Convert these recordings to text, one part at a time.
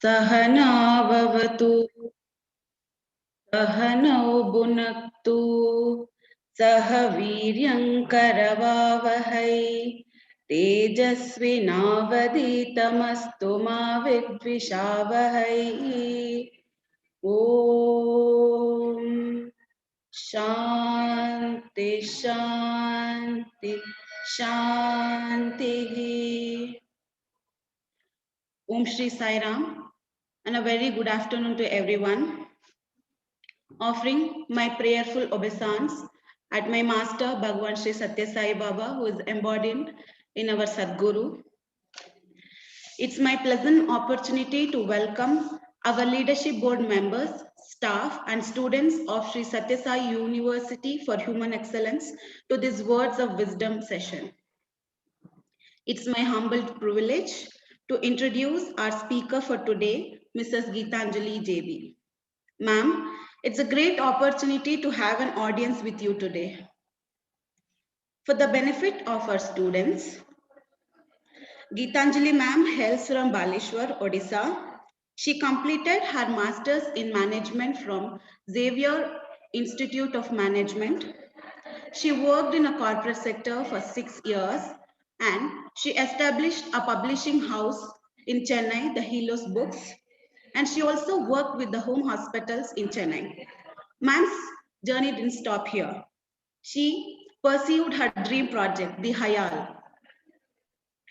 सहनाववतु सहनौ भुनक्तु सह वीर्यङ्करवावहै तेजस्विनावधीतमस्तु मा विद्विषावहै ॐ शान्ति शान्ति शान्तिः. Om Shri Sai Ram, and a very good afternoon to everyone. Offering my prayerful obeisance at my master Bhagwan Shri Sathya Sai Baba, who is embodied in our Sadguru. It's my pleasant opportunity to welcome our leadership board members, staff and students of Shri Sathya Sai University for Human Excellence to this Words of Wisdom session. It's my humble privilege to introduce our speaker for today, Mrs. Gitanjali JB. Ma'am, it's a great opportunity to have an audience with you today. For the benefit of our students, Gitanjali ma'am hails from Baleshwar, Odisha. She completed her master's in management from Xavier Institute of Management. She worked in a corporate sector for 6 years and she established a publishing house in Chennai, the Helos Books, and she also worked with the home hospitals in Chennai. Ma'am's journey didn't stop here. She pursued her dream project, the HIAL,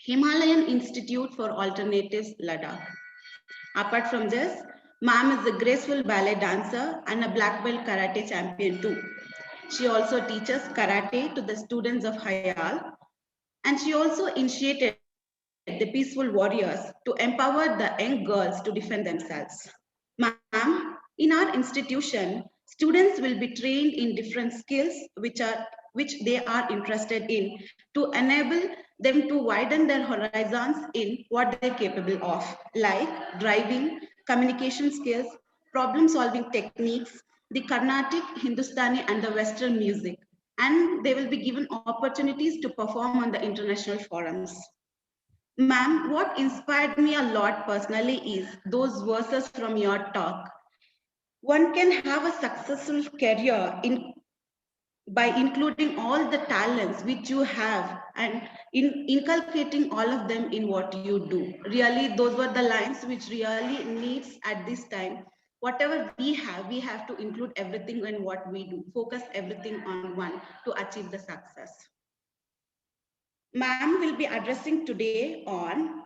Himalayan Institute for Alternatives, Ladakh. Apart from this, ma'am is a graceful ballet dancer and a black belt karate champion too. She also teaches karate to the students of HIAL, and she also initiated the peaceful warriors to empower the young girls to defend themselves. Ma'am, in our institution, students will be trained in different skills which they are interested in to enable them to widen their horizons in what they're capable of, like driving, communication skills, problem solving techniques, the Carnatic, Hindustani and the Western music. And they will be given opportunities to perform on the international forums. Ma'am, what inspired me a lot personally is those verses from your talk. One can have a successful career by including all the talents which you have and inculcating all of them in what you do. Really, those were the lines which really needs at this time. Whatever we have to include everything in what we do, focus everything on one to achieve the success. Ma'am will be addressing today on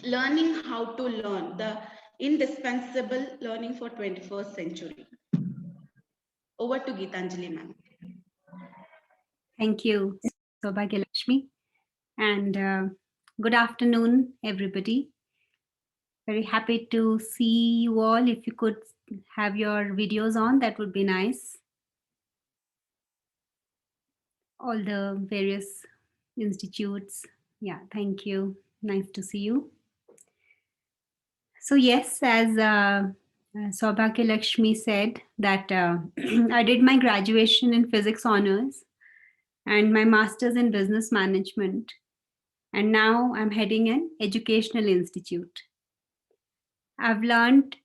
learning how to learn, the indispensable learning for 21st century. Over to Gitanjali ma'am. Thank you, Saubhagyalakshmi. And good afternoon, everybody. Very happy to see you all. If you could have your videos on, that would be nice. All the various institutes. Yeah, thank you. Nice to see you. So yes, as Saubhagyalakshmi said, that I did my graduation in physics honors and my master's in business management. And now I'm heading an educational institute. I've learned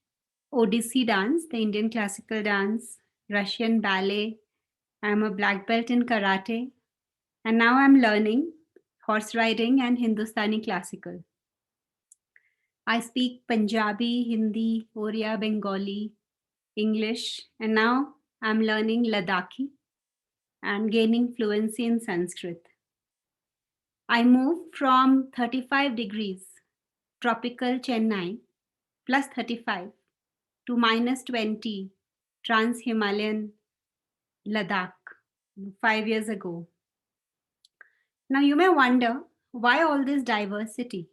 Odissi dance, the Indian classical dance, Russian ballet. I'm a black belt in karate. And now I'm learning horse riding and Hindustani classical. I speak Punjabi, Hindi, Oriya, Bengali, English, and now I'm learning Ladakhi and gaining fluency in Sanskrit. I moved from 35 degrees, tropical Chennai, plus 35, to minus 20, trans-Himalayan Ladakh, 5 years ago. Now you may wonder, why all this diversity?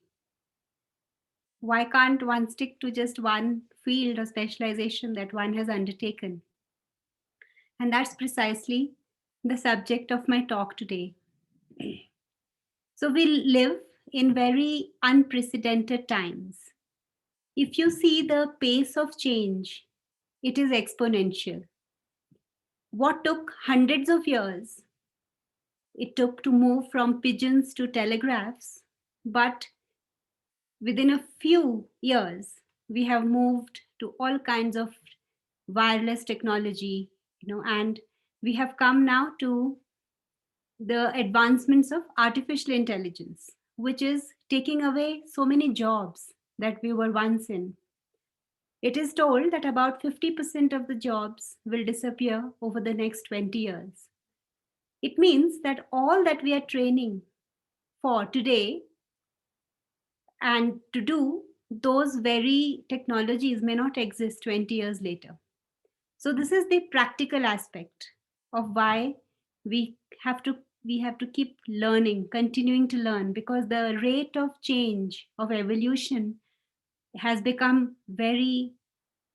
Why can't one stick to just one field or specialization that one has undertaken? And that's precisely the subject of my talk today. So we live in very unprecedented times. If you see the pace of change, it is exponential. What took hundreds of years, it took to move from pigeons to telegraphs, but within a few years, we have moved to all kinds of wireless technology, and we have come now to the advancements of artificial intelligence, which is taking away so many jobs that we were once in. It is told that about 50% of the jobs will disappear over the next 20 years. It means that all that we are training for today and to do, those very technologies may not exist 20 years later. So this is the practical aspect of why we have to we have to keep learning, continuing to learn, because the rate of change of evolution has become very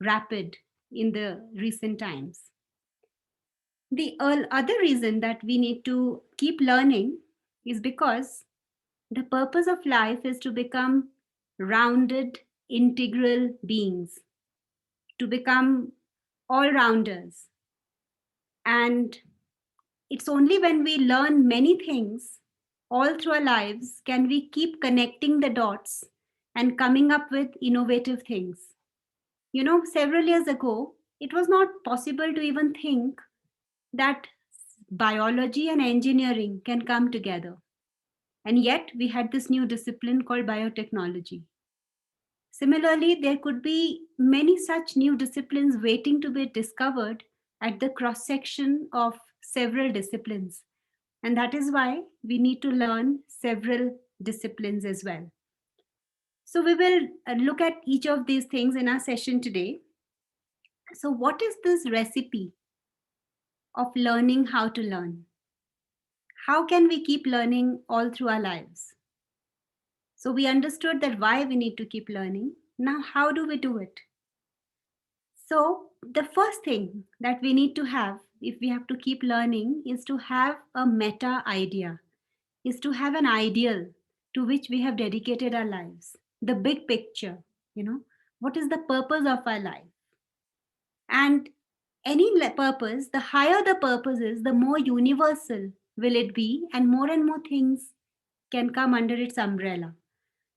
rapid in the recent times. The other reason that we need to keep learning is because the purpose of life is to become rounded, integral beings, to become all rounders. And it's only when we learn many things all through our lives can we keep connecting the dots and coming up with innovative things. Several years ago, it was not possible to even think that biology and engineering can come together. And yet, we had this new discipline called biotechnology. Similarly, there could be many such new disciplines waiting to be discovered at the cross section of several disciplines. And that is why we need to learn several disciplines as well. So, we will look at each of these things in our session today. So, what is this recipe of learning how to learn? How can we keep learning all through our lives? So, we understood that why we need to keep learning. Now, how do we do it? So, the first thing that we need to have if we have to keep learning is to have a meta idea, is to have an ideal to which we have dedicated our lives, the big picture, what is the purpose of our life? And any purpose, the higher the purpose is, the more universal will it be, and more things can come under its umbrella.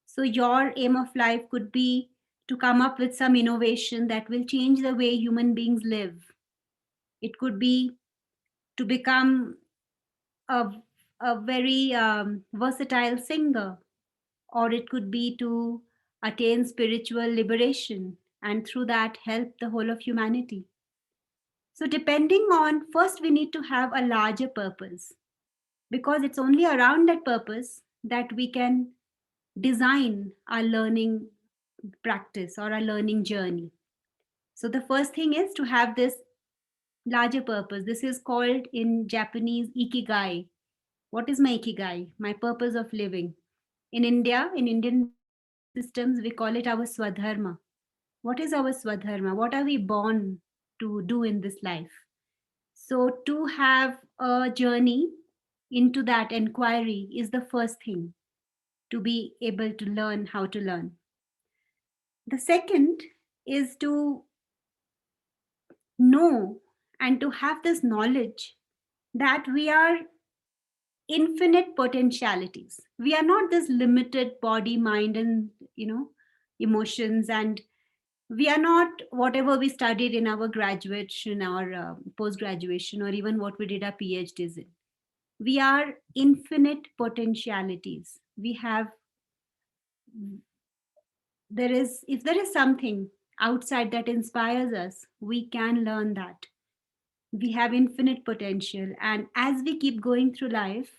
So, your aim of life could be to come up with some innovation that will change the way human beings live. It could be to become a, a very versatile singer, or it could be to attain spiritual liberation and through that help the whole of humanity. So, depending on, first, we need to have a larger purpose, because it's only around that purpose that we can design our learning practice or our learning journey. So, the first thing is to have this larger purpose. This is called in Japanese ikigai. What is my ikigai? My purpose of living. In India, in Indian systems, we call it our swadharma. What is our swadharma? What are we born to do in this life? So, to have a journey into that inquiry is the first thing, to be able to learn how to learn. The second is to know and to have this knowledge that we are infinite potentialities. We are not this limited body, mind, and emotions, and we are not whatever we studied in our graduation or post graduation, or even what we did our PhDs in. We are infinite potentialities. We have, there is, if there is something outside that inspires us, we can learn that. We have infinite potential, and as we keep going through life,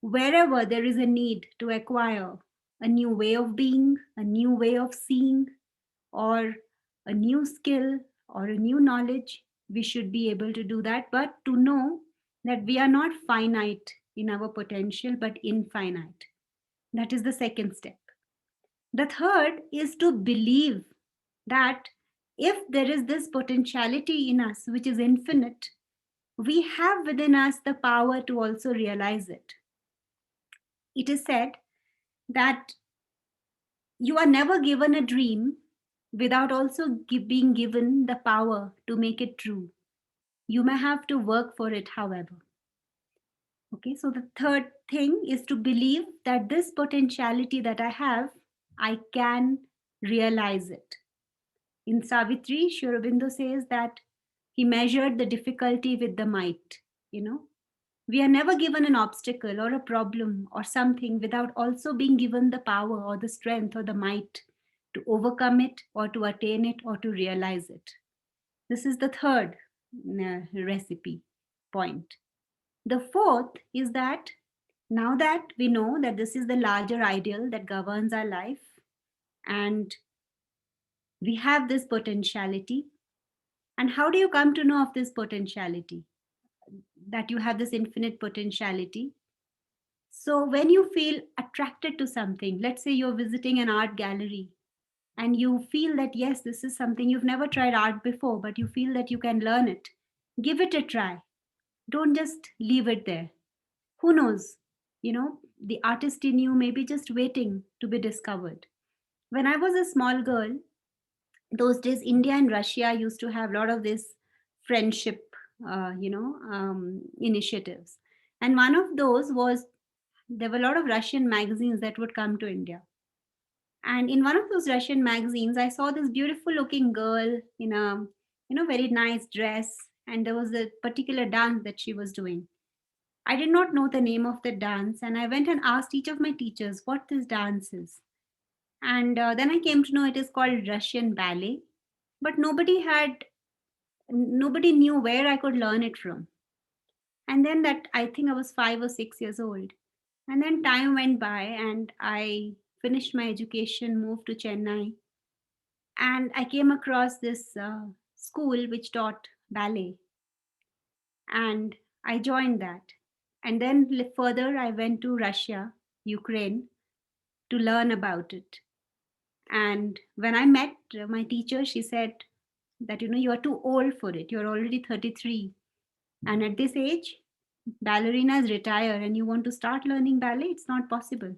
wherever there is a need to acquire a new way of being, a new way of seeing, or a new skill or a new knowledge, we should be able to do that. But to know that we are not finite in our potential, but infinite. That is the second step. The third is to believe that if there is this potentiality in us, which is infinite, we have within us the power to also realize it. It is said that you are never given a dream without also being given the power to make it true. You may have to work for it, however. Okay, so the third thing is to believe that this potentiality that I have, I can realize it. In Savitri, Sri Aurobindo says that he measured the difficulty with the might. You know, we are never given an obstacle or a problem or something without also being given the power or the strength or the might to overcome it or to attain it or to realize it. This is the third recipe point. The fourth is that now that we know that this is the larger ideal that governs our life, and we have this potentiality. And how do you come to know of this potentiality? That you have this infinite potentiality. So when you feel attracted to something, let's say you're visiting an art gallery and you feel that, yes, this is something you've never tried art before, but you feel that you can learn it, give it a try. Don't just leave it there. Who knows? You know, the artist in you may be just waiting to be discovered. When I was a small girl, those days India and Russia used to have a lot of this friendship, initiatives. And one of those was there were a lot of Russian magazines that would come to India. And in one of those Russian magazines, I saw this beautiful looking girl in a, very nice dress. And there was a particular dance that she was doing. I did not know the name of the dance. And I went and asked each of my teachers what this dance is. And then I came to know it is called Russian ballet. But nobody knew where I could learn it from. And then that, I think I was 5 or 6 years old. And then time went by and I finished my education, moved to Chennai, and I came across this school which taught ballet, and I joined that. And then further, I went to Russia, Ukraine, to learn about it. And when I met my teacher, she said that, you are too old for it. You're already 33. And at this age, ballerinas retire and you want to start learning ballet, it's not possible.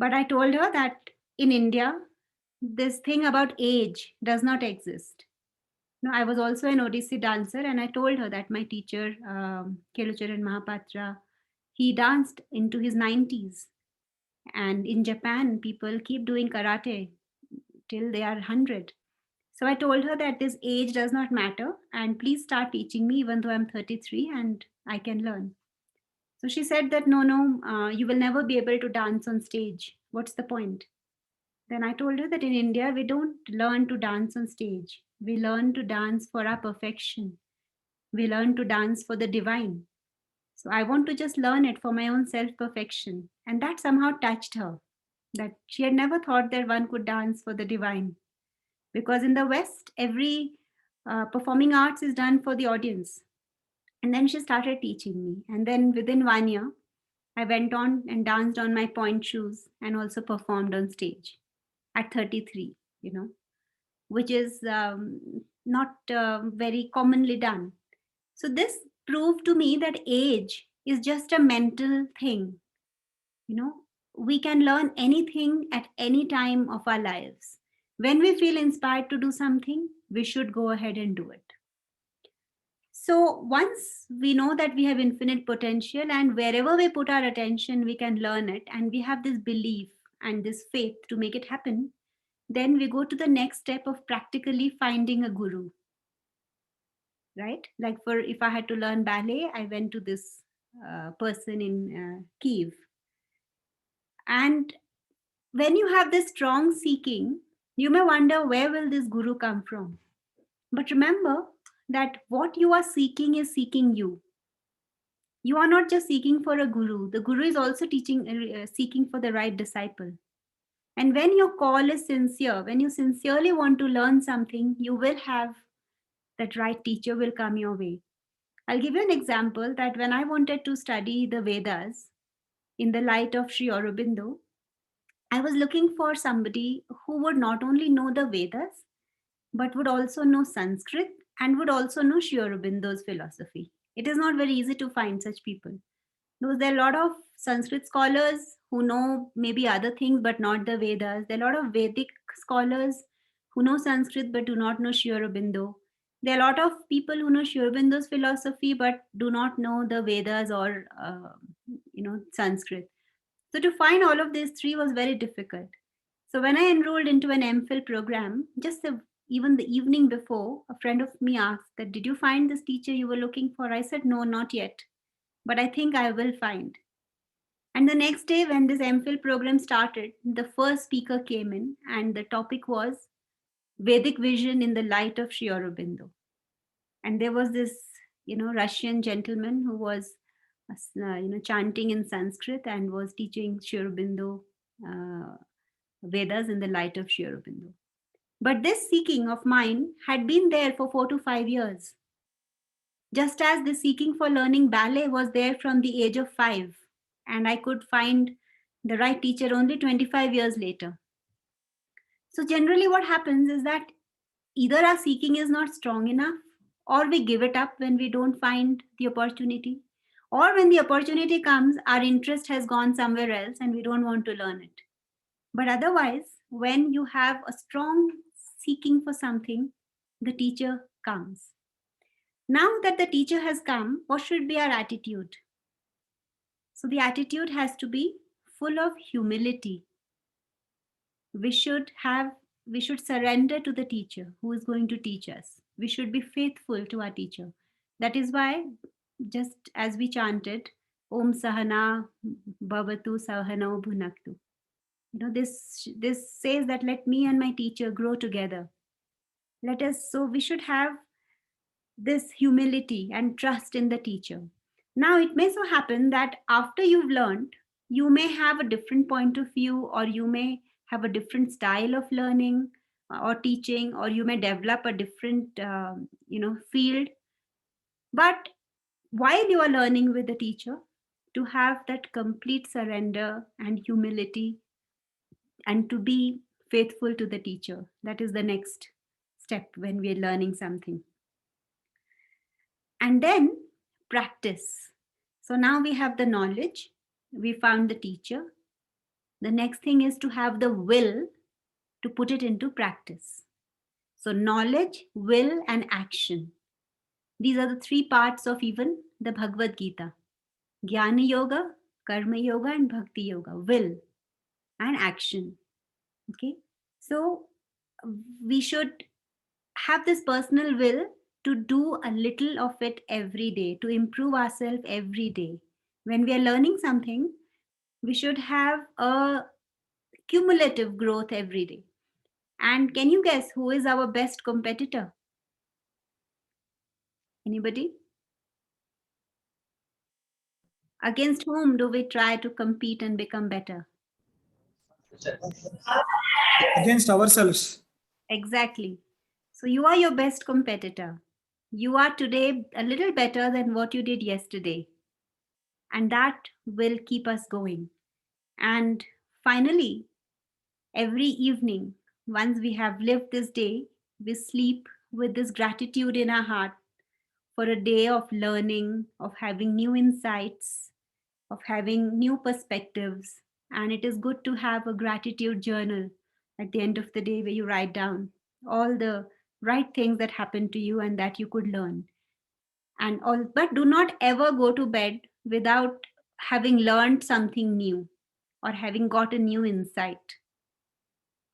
But I told her that in India, this thing about age does not exist. No, I was also an Odissi dancer, and I told her that my teacher, Kelucharan Mahapatra, he danced into his 90s. And in Japan, people keep doing karate till they are 100. So I told her that this age does not matter, and please start teaching me, even though I'm 33 and I can learn. So she said that no, you will never be able to dance on stage. What's the point? Then I told her that in India, we don't learn to dance on stage. We learn to dance for our perfection. We learn to dance for the divine. So I want to just learn it for my own self perfection. And that somehow touched her, that she had never thought that one could dance for the divine. Because in the West, every performing arts is done for the audience. And then she started teaching me. And then within 1 year, I went on and danced on my point shoes and also performed on stage at 33, which is not very commonly done. So this proved to me that age is just a mental thing. We can learn anything at any time of our lives. When we feel inspired to do something, we should go ahead and do it. So once we know that we have infinite potential and wherever we put our attention, we can learn it, and we have this belief and this faith to make it happen, then we go to the next step of practically finding a guru. Right? Like if I had to learn ballet, I went to this person in Kiev. And when you have this strong seeking, you may wonder, where will this guru come from? But remember that what you are seeking is seeking you. You are not just seeking for a guru. The guru is also seeking for the right disciple. And when your call is sincere, when you sincerely want to learn something, you will have that right teacher will come your way. I'll give you an example that when I wanted to study the Vedas in the light of Sri Aurobindo, I was looking for somebody who would not only know the Vedas, but would also know Sanskrit and would also know Sri Aurobindo's philosophy. It is not very easy to find such people. Because there are a lot of Sanskrit scholars who know maybe other things but not the Vedas. There are a lot of Vedic scholars who know Sanskrit but do not know Sri Aurobindo. There are a lot of people who know Sri Aurobindo's philosophy but do not know the Vedas or Sanskrit. So to find all of these three was very difficult. So when I enrolled into an MPhil program, even the evening before, a friend of me asked that, did you find this teacher you were looking for? I said, no, not yet, but I think I will find. And the next day when this MPhil program started, the first speaker came in and the topic was Vedic vision in the light of Sri Aurobindo. And there was this, Russian gentleman who was, chanting in Sanskrit and was teaching Sri Aurobindo Vedas in the light of Sri Aurobindo. But this seeking of mine had been there for 4 to 5 years. Just as the seeking for learning ballet was there from the age of 5, and I could find the right teacher only 25 years later. So generally what happens is that either our seeking is not strong enough, or we give it up when we don't find the opportunity, or when the opportunity comes, our interest has gone somewhere else and we don't want to learn it. But otherwise, when you have a strong seeking for something, the teacher comes. Now that the teacher has come, what should be our attitude? So the attitude has to be full of humility. We should surrender to the teacher who is going to teach us. We should be faithful to our teacher. That is why, just as we chanted, Om Sahana Bhavatu Sahana Bhunaktu. This says that let me and my teacher grow together. So we should have this humility and trust in the teacher. Now, it may so happen that after you've learned, you may have a different point of view, or you may have a different style of learning or teaching, or you may develop a different, field. But while you are learning with the teacher, to have that complete surrender and humility, and to be faithful to the teacher. That is the next step when we are learning something. And then practice. So now we have the knowledge, we found the teacher. The next thing is to have the will to put it into practice. So knowledge, will, and action. These are the 3 parts of even the Bhagavad Gita. Jnana Yoga, Karma Yoga, and Bhakti Yoga. Will and action. Okay. So we should have this personal will to do a little of it every day, to improve ourselves every day. When we are learning something, we should have a cumulative growth every day. And can you guess who is our best competitor? Anybody? Against whom do we try to compete and become better? Against ourselves. Exactly. So you are your best competitor. You are today a little better than what you did yesterday. And that will keep us going. And finally, every evening, once we have lived this day, we sleep with this gratitude in our heart for a day of learning, of having new insights, of having new perspectives. And it is good to have a gratitude journal at the end of the day where you write down all the right things that happened to you and that you could learn. But do not ever go to bed without having learned something new, or having got a new insight,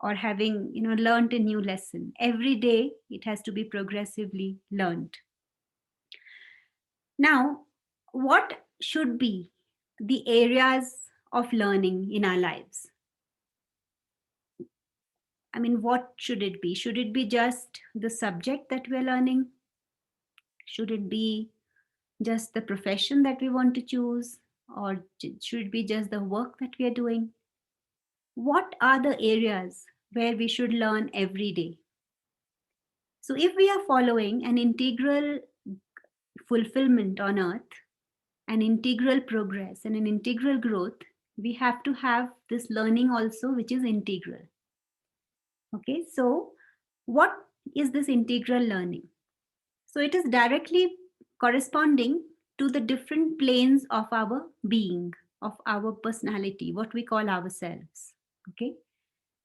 or having learned a new lesson. Every day it has to be progressively learned. Now, what should be the areas of learning in our lives? I mean, what should it be? Should it be just the subject that we're learning? Should it be just the profession that we want to choose? Or should it be just the work that we are doing? What are the areas where we should learn every day? So if we are following an integral fulfillment on earth, an integral progress and an integral growth, we have to have this learning also, which is integral. Okay, so what is this integral learning? So it is directly corresponding to the different planes of our being, of our personality, what we call ourselves. Okay,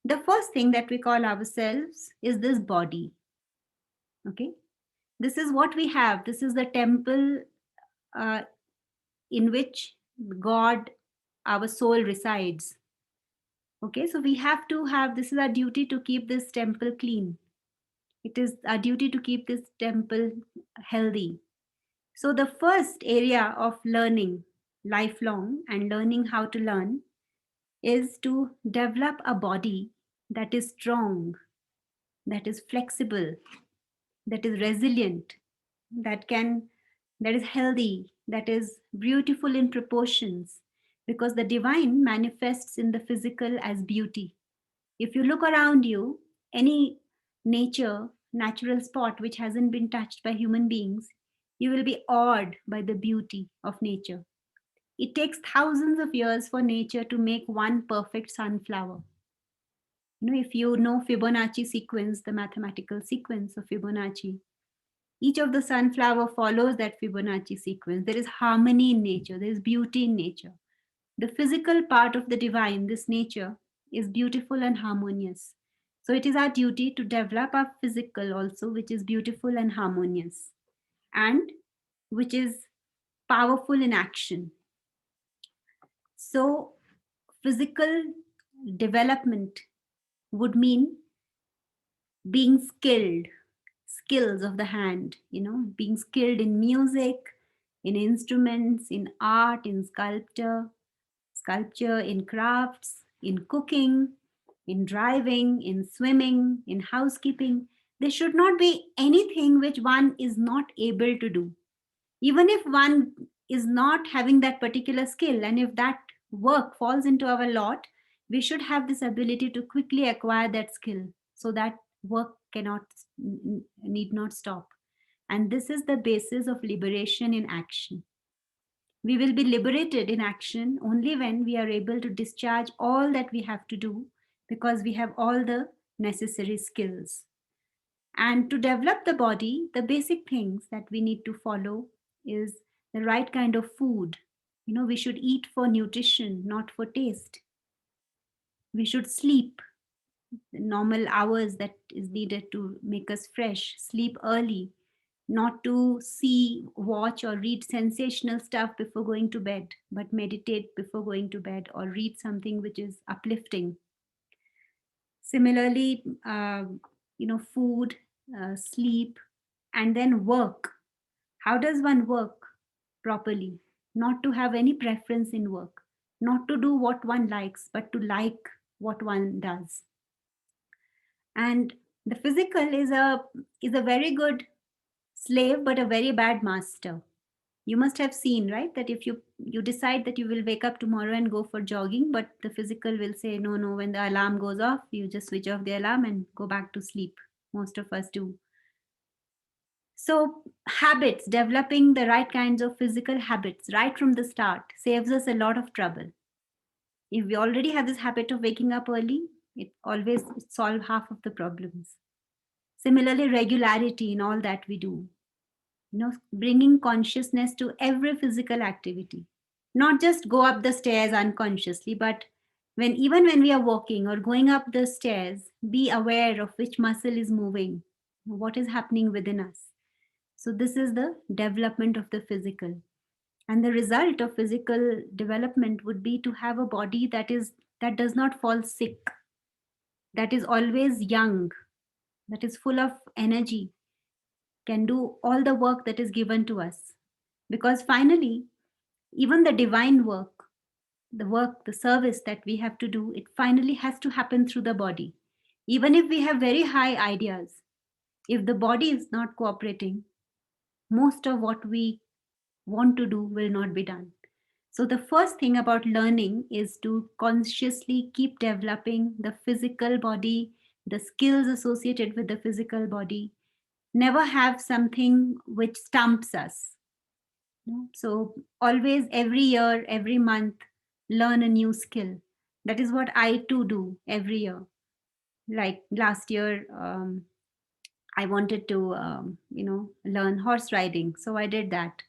the first thing that we call ourselves is this body. Okay, this is what we have. This is the temple in which God, our soul, resides. Okay, so we have to have, this is our duty to keep this temple clean. It is our duty to keep this temple healthy. So the first area of learning, lifelong, and learning how to learn is to develop a body that is strong, that is flexible, that is resilient, that can, that is healthy, that is beautiful in proportions, because the divine manifests in the physical as beauty. If you look around you, any natural spot which hasn't been touched by human beings, you will be awed by the beauty of nature. It takes thousands of years for nature to make one perfect sunflower. If you know Fibonacci sequence, the mathematical sequence of Fibonacci, each of the sunflower follows that Fibonacci sequence. There is harmony in nature, there is beauty in nature. The physical part of the divine, this nature, is beautiful and harmonious. So it is our duty to develop our physical also, which is beautiful and harmonious, and which is powerful in action. So physical development would mean being skilled, skills of the hand, being skilled in music, in instruments, in art, in sculpture, in crafts, in cooking, in driving, in swimming, in housekeeping. There should not be anything which one is not able to do. Even if one is not having that particular skill, and if that work falls into our lot, we should have this ability to quickly acquire that skill, so that work need not stop. And this is the basis of liberation in action. We will be liberated in action only when we are able to discharge all that we have to do, because we have all the necessary skills. And to develop the body, the basic things that we need to follow is the right kind of food. We should eat for nutrition, not for taste. We should sleep the normal hours that is needed to make us fresh, sleep early, not to see, watch, or read sensational stuff before going to bed, but meditate before going to bed, or read something which is uplifting. Similarly, food, sleep, and then work. How does one work properly? Not to have any preference in work, not to do what one likes, but to like what one does. And the physical is a very good slave, but a very bad master. You must have seen, right, that if you decide that you will wake up tomorrow and go for jogging, but the physical will say no, when the alarm goes off, you just switch off the alarm and go back to sleep. Most of us do. So habits, developing the right kinds of physical habits right from the start, saves us a lot of trouble. If we already have this habit of waking up early, it always solves half of the problems. Similarly, regularity in all that we do. Bringing consciousness to every physical activity. Not just go up the stairs unconsciously, but even when we are walking or going up the stairs, be aware of which muscle is moving, what is happening within us. So this is the development of the physical. And the result of physical development would be to have a body that does not fall sick, that is always young, that is full of energy, can do all the work that is given to us. Because finally, even the divine work, the service that we have to do, it finally has to happen through the body. Even if we have very high ideas, if the body is not cooperating, most of what we want to do will not be done. So the first thing about learning is to consciously keep developing the physical body, the skills associated with the physical body. Never have something which stumps us. So always, every year, every month, learn a new skill. That is what I too do every year. Like last year, I wanted to, learn horse riding. So I did that.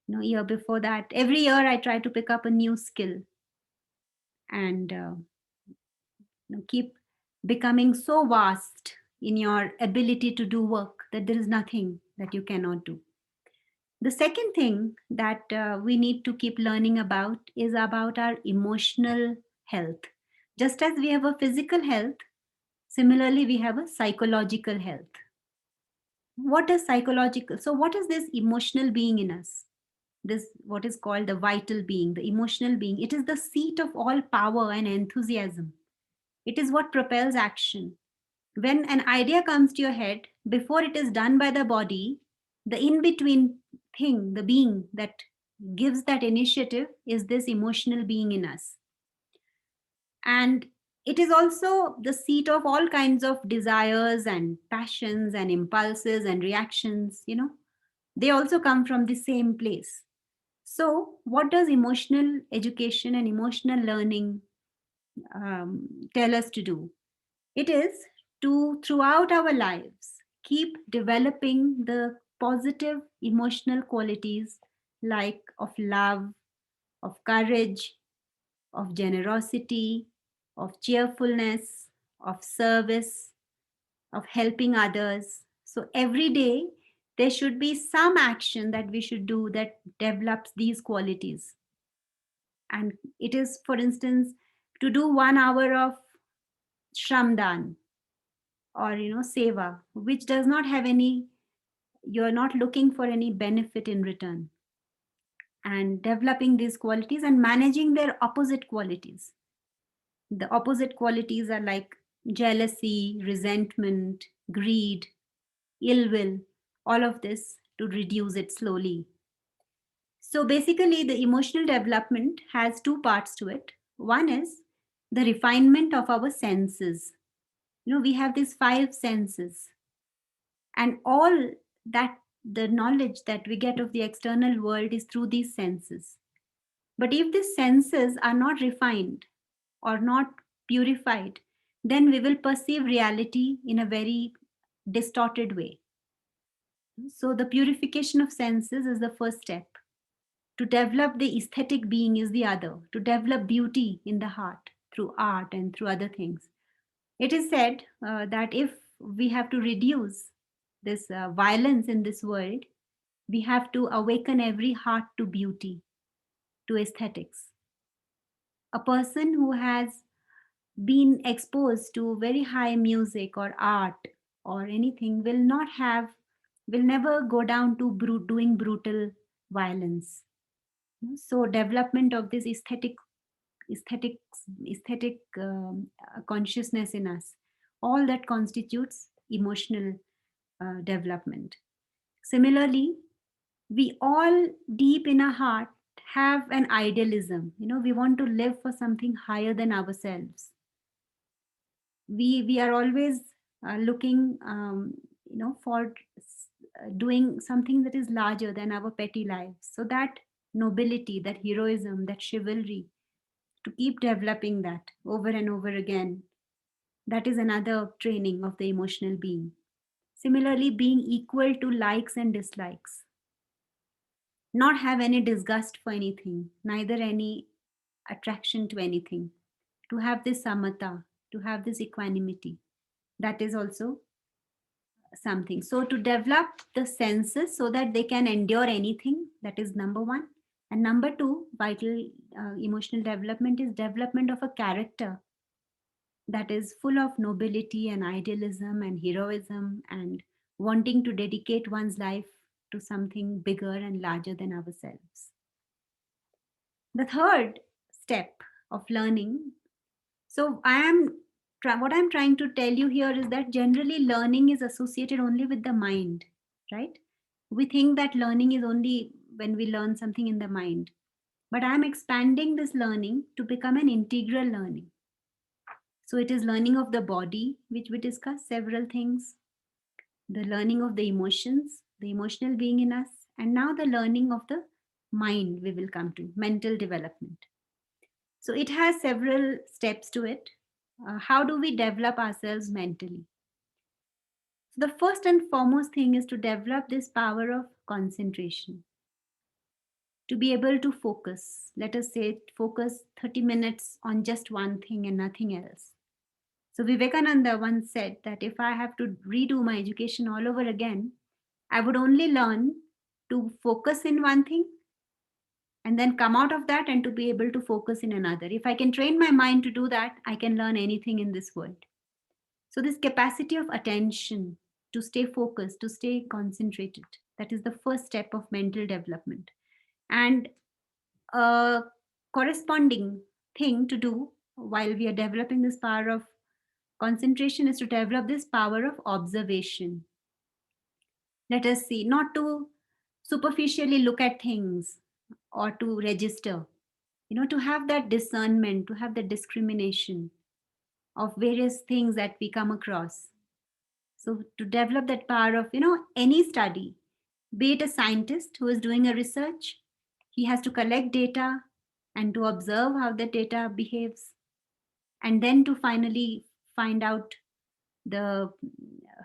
Year before that, every year I try to pick up a new skill and keep becoming so vast in your ability to do work that there is nothing that you cannot do. The second thing that we need to keep learning about is about our emotional health. Just as we have a physical health, similarly, we have a psychological health. What is psychological? So, what is this emotional being in us? This, what is called the vital being, the emotional being. It is the seat of all power and enthusiasm. It is what propels action. When an idea comes to your head, before it is done by the body, the in between thing, the being that gives that initiative, is this emotional being in us. And it is also the seat of all kinds of desires and passions and impulses and reactions. They also come from the same place. So, what does emotional education and emotional learning tell us to do? It is to, throughout our lives, keep developing the positive emotional qualities like of love, of courage, of generosity, of cheerfulness, of service, of helping others. So every day, there should be some action that we should do that develops these qualities. And it is, for instance, to do 1 hour of shramdan, or seva, which does not have any, you're not looking for any benefit in return. And developing these qualities and managing their opposite qualities. The opposite qualities are like jealousy, resentment, greed, ill will, all of this, to reduce it slowly. So basically, the emotional development has two parts to it. One is the refinement of our senses. We have these 5 senses, and all that, the knowledge that we get of the external world is through these senses. But if these senses are not refined or not purified, then we will perceive reality in a very distorted way. So the purification of senses is the first step. To develop the aesthetic being is the other. To develop beauty in the heart through art and through other things. It is said that if we have to reduce this violence in this world, we have to awaken every heart to beauty, to aesthetics. A person who has been exposed to very high music or art or anything will never go down to doing brutal violence. So development of this aesthetic consciousness in us, all that constitutes emotional development. Similarly, we all deep in our heart have an idealism. We want to live for something higher than ourselves. We are always looking for doing something that is larger than our petty lives. So that nobility, that heroism, that chivalry, to keep developing that over and over again, that is another training of the emotional being. Similarly, being equal to likes and dislikes, not have any disgust for anything, neither any attraction to anything, to have this samatha, to have this equanimity, that is also something. So to develop the senses so that they can endure anything, that is number one. And number two, vital emotional development is development of a character that is full of nobility and idealism and heroism and wanting to dedicate one's life to something bigger and larger than ourselves. The third step of learning, so what I'm trying to tell you here is that generally learning is associated only with the mind, right? We think that learning is only when we learn something in the mind. But I'm expanding this learning to become an integral learning. So it is learning of the body, which we discussed several things, the learning of the emotions, the emotional being in us, and now the learning of the mind we will come to, mental development. So it has several steps to it. How do we develop ourselves mentally? So the first and foremost thing is to develop this power of concentration. To be able to focus, let us say, focus 30 minutes on just one thing and nothing else. So Vivekananda once said that if I have to redo my education all over again, I would only learn to focus in one thing and then come out of that and to be able to focus in another. If I can train my mind to do that, I can learn anything in this world. So this capacity of attention, to stay focused, to stay concentrated, that is the first step of mental development. And a corresponding thing to do while we are developing this power of concentration is to develop this power of observation. Let us see, not to superficially look at things or to register, to have that discernment, to have the discrimination of various things that we come across. So to develop that power of, any study, be it a scientist who is doing a research, he has to collect data and to observe how the data behaves, and then to finally find out the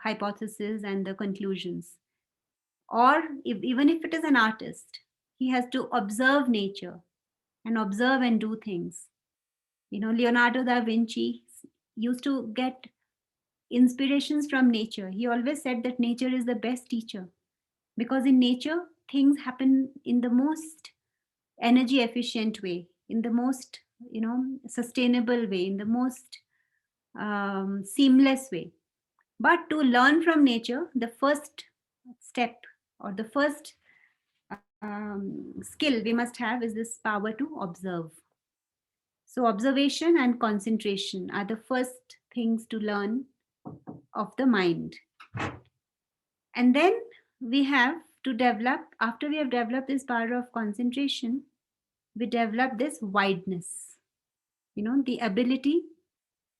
hypothesis and the conclusions. Or even if it is an artist, he has to observe nature and observe and do things. Leonardo da Vinci used to get inspirations from nature. He always said that nature is the best teacher, because in nature things happen in the most energy efficient way, in the most sustainable way, in the most seamless way. But to learn from nature, the first step or the first skill we must have is this power to observe. So observation and concentration are the first things to learn of the mind. And then we have to develop, after we have developed this power of concentration, we develop this wideness, the ability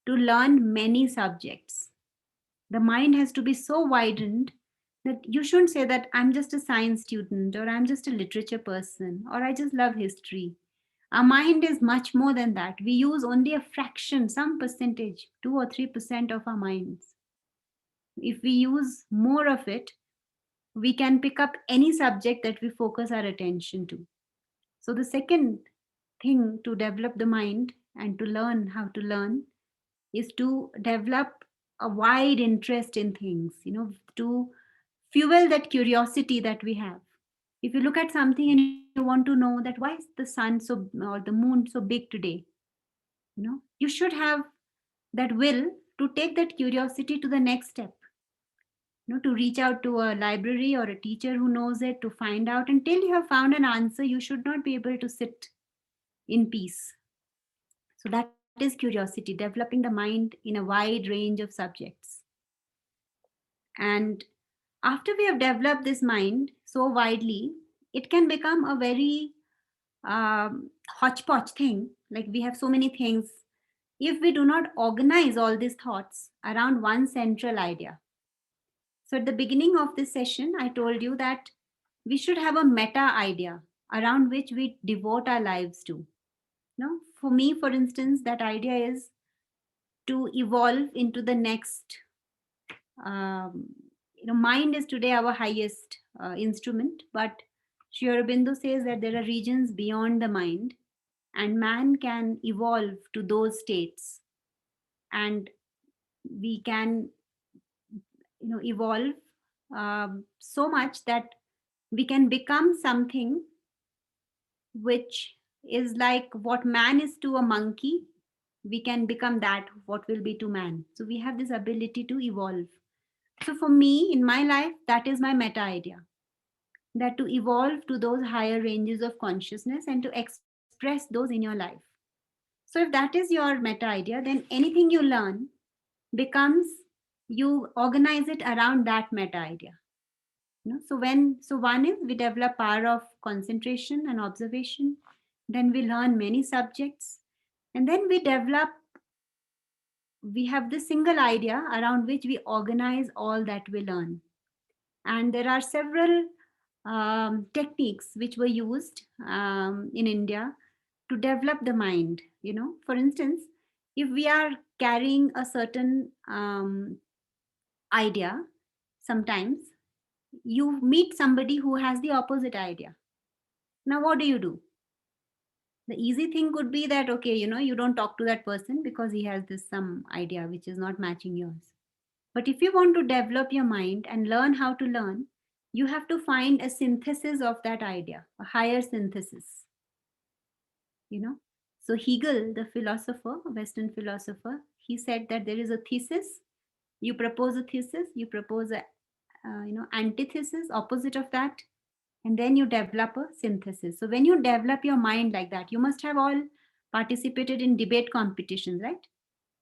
to learn many subjects. The mind has to be so widened that you shouldn't say that I'm just a science student, or I'm just a literature person, or I just love history. Our mind is much more than that. We use only a fraction, some percentage, 2 or 3% of our minds. If we use more of it, we can pick up any subject that we focus our attention to. So the second thing to develop the mind and to learn how to learn is to develop a wide interest in things, to fuel that curiosity that we have. If you look at something and you want to know that why is the sun so or the moon so big today, you should have that will to take that curiosity to the next step, to reach out to a library or a teacher who knows it, to find out. Until you have found an answer, you should not be able to sit in peace. So that is curiosity, developing the mind in a wide range of subjects. And after we have developed this mind so widely, it can become a very hodgepodge thing. Like we have so many things. If we do not organize all these thoughts around one central idea. So at the beginning of this session, I told you that we should have a meta idea around which we devote our lives to. For me, for instance, that idea is to evolve into the next. Mind is today our highest instrument, but Sri Aurobindo says that there are regions beyond the mind, and man can evolve to those states, and we can, evolve so much that we can become something which is like what man is to a monkey. We can become that, what will be to man. So we have this ability to evolve. So for me, in my life, that is my meta idea, that to evolve to those higher ranges of consciousness and to express those in your life. So if that is your meta idea, then anything you learn becomes, you organize it around that meta idea. So one is we develop power of concentration and observation, then we learn many subjects, and then we have this single idea around which we organize all that we learn. And there are several techniques which were used in India to develop the mind. For instance, if we are carrying a certain idea, sometimes you meet somebody who has the opposite idea. Now, what do? The easy thing could be that, okay, you don't talk to that person because he has this some idea which is not matching yours. But if you want to develop your mind and learn how to learn, you have to find a synthesis of that idea, a higher synthesis. So Hegel, the philosopher, Western philosopher, he said that there is a thesis. You propose a thesis, you propose a antithesis, opposite of that, and then you develop a synthesis. So when you develop your mind like that, you must have all participated in debate competitions, right?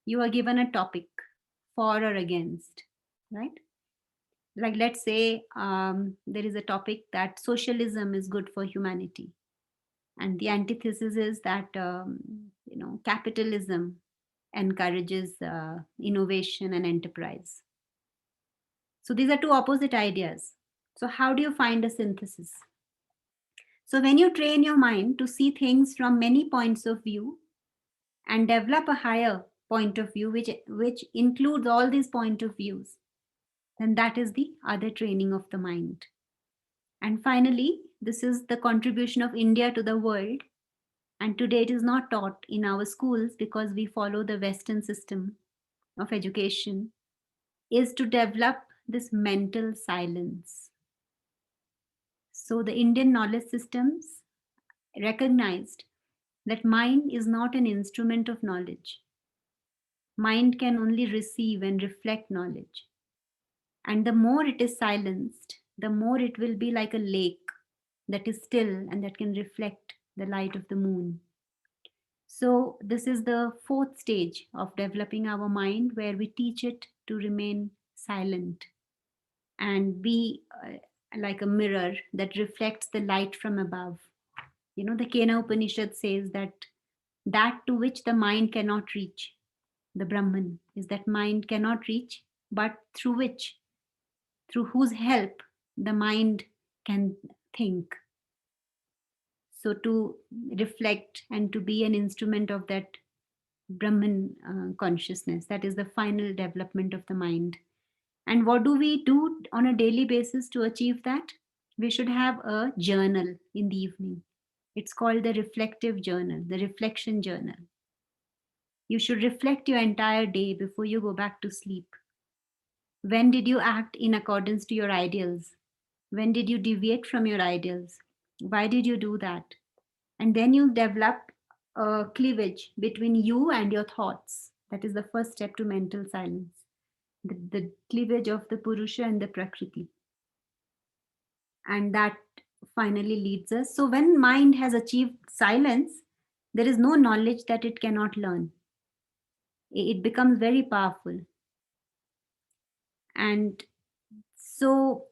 You are given a topic, for or against, right? Like, let's say there is a topic that socialism is good for humanity, and the antithesis is that capitalism encourages innovation and enterprise. So these are two opposite ideas. So how do you find a synthesis? So when you train your mind to see things from many points of view and develop a higher point of view, which includes all these point of views, then that is the other training of the mind. And finally, this is the contribution of India to the world. And today it is not taught in our schools because we follow the Western system of education, is to develop this mental silence. So the Indian knowledge systems recognized that mind is not an instrument of knowledge. Mind can only receive and reflect knowledge. And the more it is silenced, the more it will be like a lake that is still and that can reflect the light of the moon. So this is the fourth stage of developing our mind, where we teach it to remain silent and be like a mirror that reflects the light from above. The Kena Upanishad says that to which the mind cannot reach, the Brahman, is that mind cannot reach, but through whose help the mind can think. So to reflect and to be an instrument of that Brahman consciousness, that is the final development of the mind. And what do we do on a daily basis to achieve that? We should have a journal in the evening. It's called the reflective journal, the reflection journal. You should reflect your entire day before you go back to sleep. When did you act in accordance to your ideals? When did you deviate from your ideals? Why did you do that? And then you develop a cleavage between you and your thoughts. That is the first step to mental silence. The cleavage of the Purusha and the Prakriti. And that finally leads us. So when mind has achieved silence, there is no knowledge that it cannot learn. It becomes very powerful. And so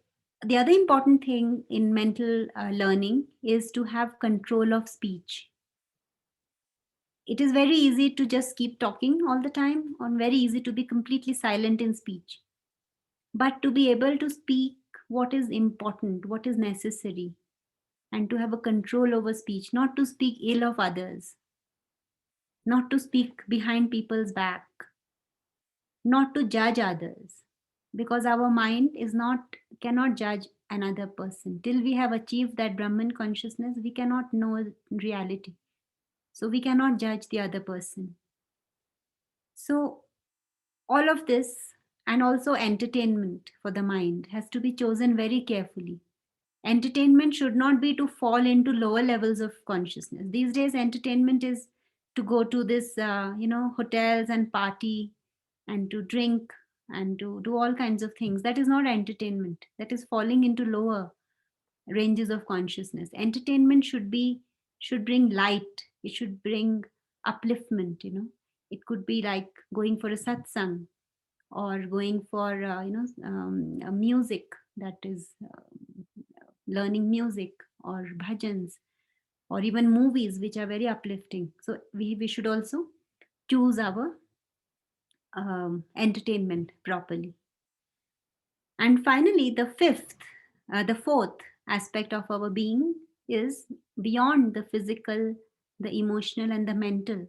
the other important thing in mental learning is to have control of speech. It is very easy to just keep talking all the time, or very easy to be completely silent in speech. But to be able to speak what is important, what is necessary, and to have a control over speech, not to speak ill of others, not to speak behind people's back, not to judge others, because our mind cannot judge another person. Till we have achieved that Brahman consciousness, we cannot know reality. So we cannot judge the other person. So all of this, and also entertainment for the mind, has to be chosen very carefully. Entertainment should not be to fall into lower levels of consciousness. These days, entertainment is to go to this, hotels and party and to drink and to do all kinds of things. That is not entertainment. That is falling into lower ranges of consciousness. Entertainment should bring light. It should bring upliftment. It could be like going for a satsang, or going for a music, that is learning music, or bhajans, or even movies which are very uplifting. So we should also choose our entertainment properly. And finally, the fourth aspect of our being is beyond the physical, the emotional, and the mental.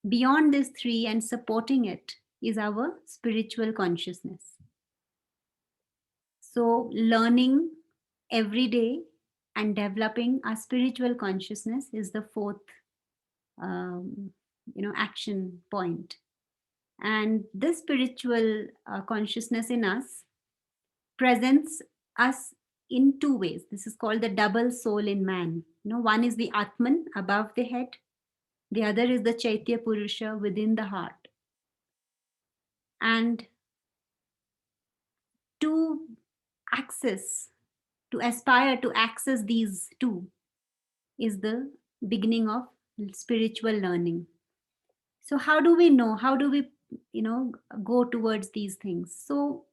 Beyond these three and supporting it is our spiritual consciousness. So learning every day and developing our spiritual consciousness is the fourth action point. And this spiritual consciousness in us presents us in two ways. This is called the double soul in man. One is the Atman, above the head, The other is the Chaitya Purusha within the heart. And to aspire to access these two is the beginning of spiritual learning. So how do we know? How do we, go towards these things? So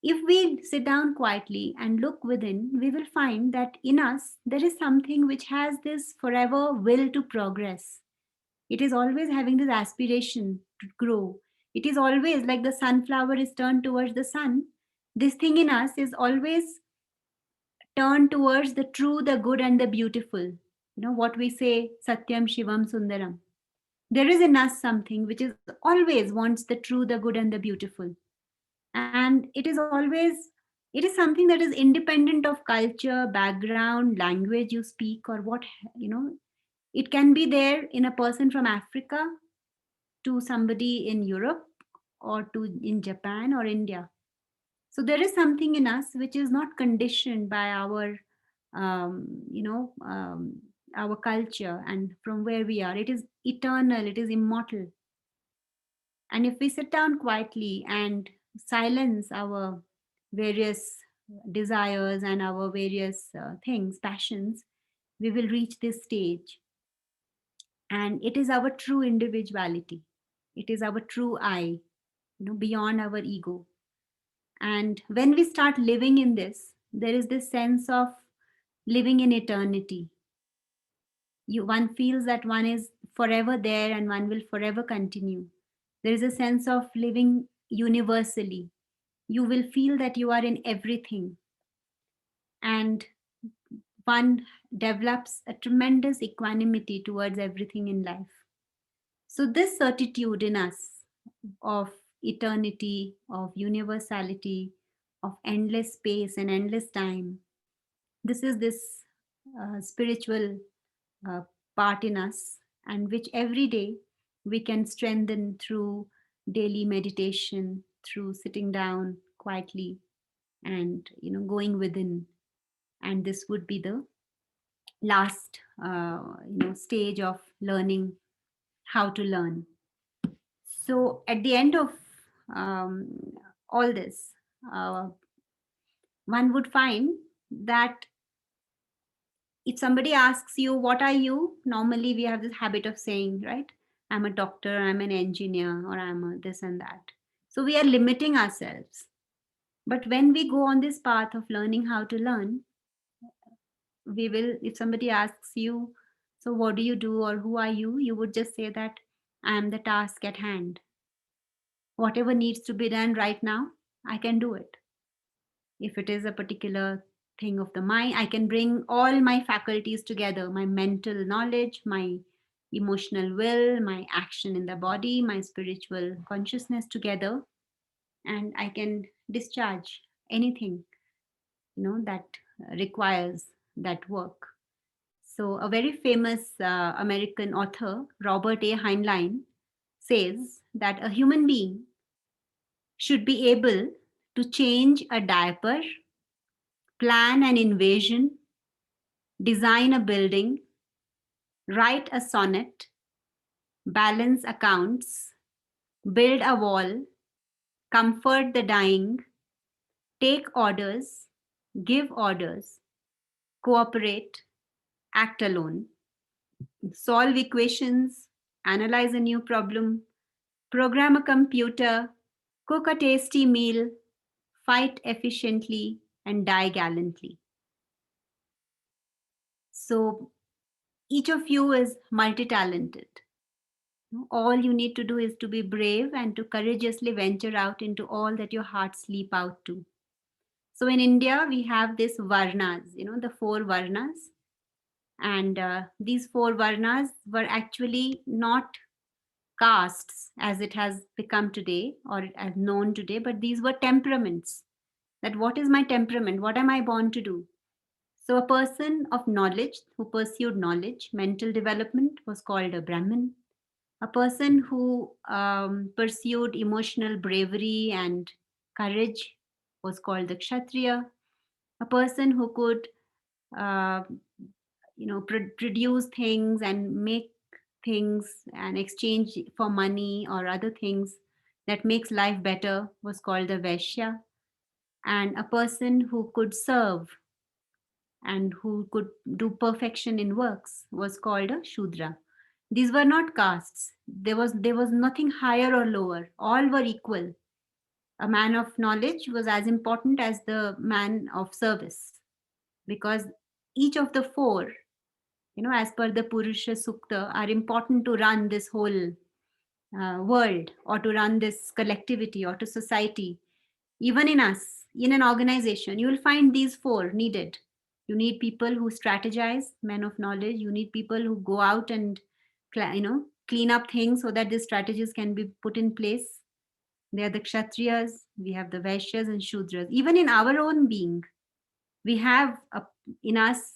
if we sit down quietly and look within, we will find that in us there is something which has this forever will to progress. It is always having this aspiration to grow. It is always like the sunflower is turned towards the sun. This thing in us is always turned towards the true, the good, and the beautiful. What we say, Satyam, Shivam, Sundaram. There is in us something which is always wants the true, the good, and the beautiful. And it is something that is independent of culture, background, language you speak, or what, it can be there in a person from Africa to somebody in Europe or to in Japan or India. So there is something in us which is not conditioned by our um, you know um, our culture and from where we are. It is eternal, it is immortal. And if we sit down quietly and silence our various desires and our various things, passions, we will reach this stage. And it is our true individuality. It is our true I, beyond our ego. And when we start living in this, there is this sense of living in eternity. One feels that one is forever there and one will forever continue. There is a sense of living universally. You will feel that you are in everything. And one develops a tremendous equanimity towards everything in life. So, this certitude in us of eternity, of universality, of endless space and endless time, this is this spiritual uh, part in us, and which every day we can strengthen through daily meditation, through sitting down quietly and going within. And this would be the last stage of learning how to learn. So at the end of um, all this, uh, one would find that if somebody asks you, what are you? Normally we have this habit of saying, right? I'm a doctor, I'm an engineer, or I'm a this and that. So we are limiting ourselves. But when we go on this path of learning how to learn, we will, if somebody asks you, so what do you do or who are you? You would just say that I am the task at hand. Whatever needs to be done right now, I can do it. If it is a particular thing of the mind, I can bring all my faculties together, my mental knowledge, my emotional will, my action in the body, my spiritual consciousness together, and I can discharge anything that requires that work. So a very famous American author, Robert A. Heinlein, says that a human being should be able to change a diaper, plan an invasion, design a building, write a sonnet, balance accounts, build a wall, comfort the dying, take orders, give orders, cooperate, act alone, solve equations, analyze a new problem, program a computer, cook a tasty meal, fight efficiently, and die gallantly. So each of you is multi-talented. All you need to do is to be brave and to courageously venture out into all that your hearts leap out to. So in India, we have this varnas, the four varnas. And these four varnas were actually not castes as it has become today or as known today, but these were temperaments. That what is my temperament? What am I born to do? So a person of knowledge who pursued knowledge, mental development, was called a Brahmin. A person who pursued emotional bravery and courage was called the Kshatriya. A person who could, produce things and make things and exchange for money or other things that makes life better was called a Vaishya. And a person who could serve and who could do perfection in works was called a Shudra. These were not castes. There was nothing higher or lower. All were equal. A man of knowledge was as important as the man of service, because each of the four, as per the Purusha Sukta, are important to run this whole world, or to run this collectivity, or to society. Even in us, in an organization, you will find these four needed. You need people who strategize, men of knowledge. You need people who go out and clean up things so that these strategies can be put in place. They are the Kshatriyas, we have the Vaishyas and Shudras. Even in our own being, we have in us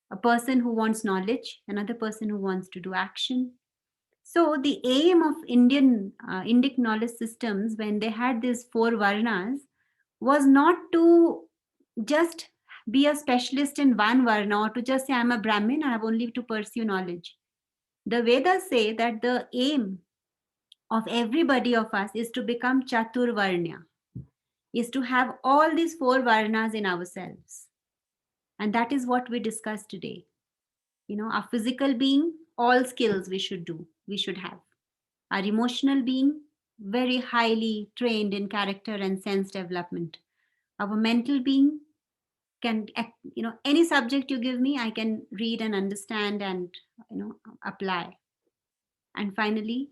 a person who wants knowledge, another person who wants to do action. So the aim of Indic knowledge systems, when they had these four varnas, was not to just be a specialist in one varna, or to just say I'm a Brahmin, I have only to pursue knowledge. The Vedas say that the aim of everybody of us is to become Chaturvarnya, is to have all these four varnas in ourselves. And that is what we discussed today. Our physical being, all skills we should have. Our emotional being, very highly trained in character and sense development. Our mental being can, any subject you give me, I can read and understand and, apply. And finally,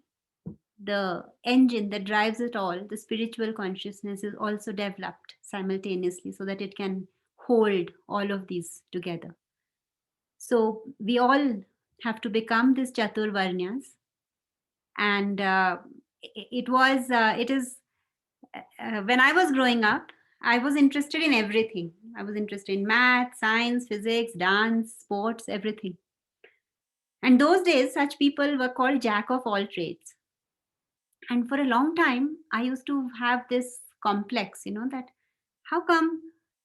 the engine that drives it all, the spiritual consciousness, is also developed simultaneously so that it can hold all of these together. So we all have to become these Chaturvarnyas. And it is when I was growing up, I was interested in everything. I was interested in math, science, physics, dance, sports, everything. And those days, such people were called jack of all trades. And for a long time, I used to have this complex, that how come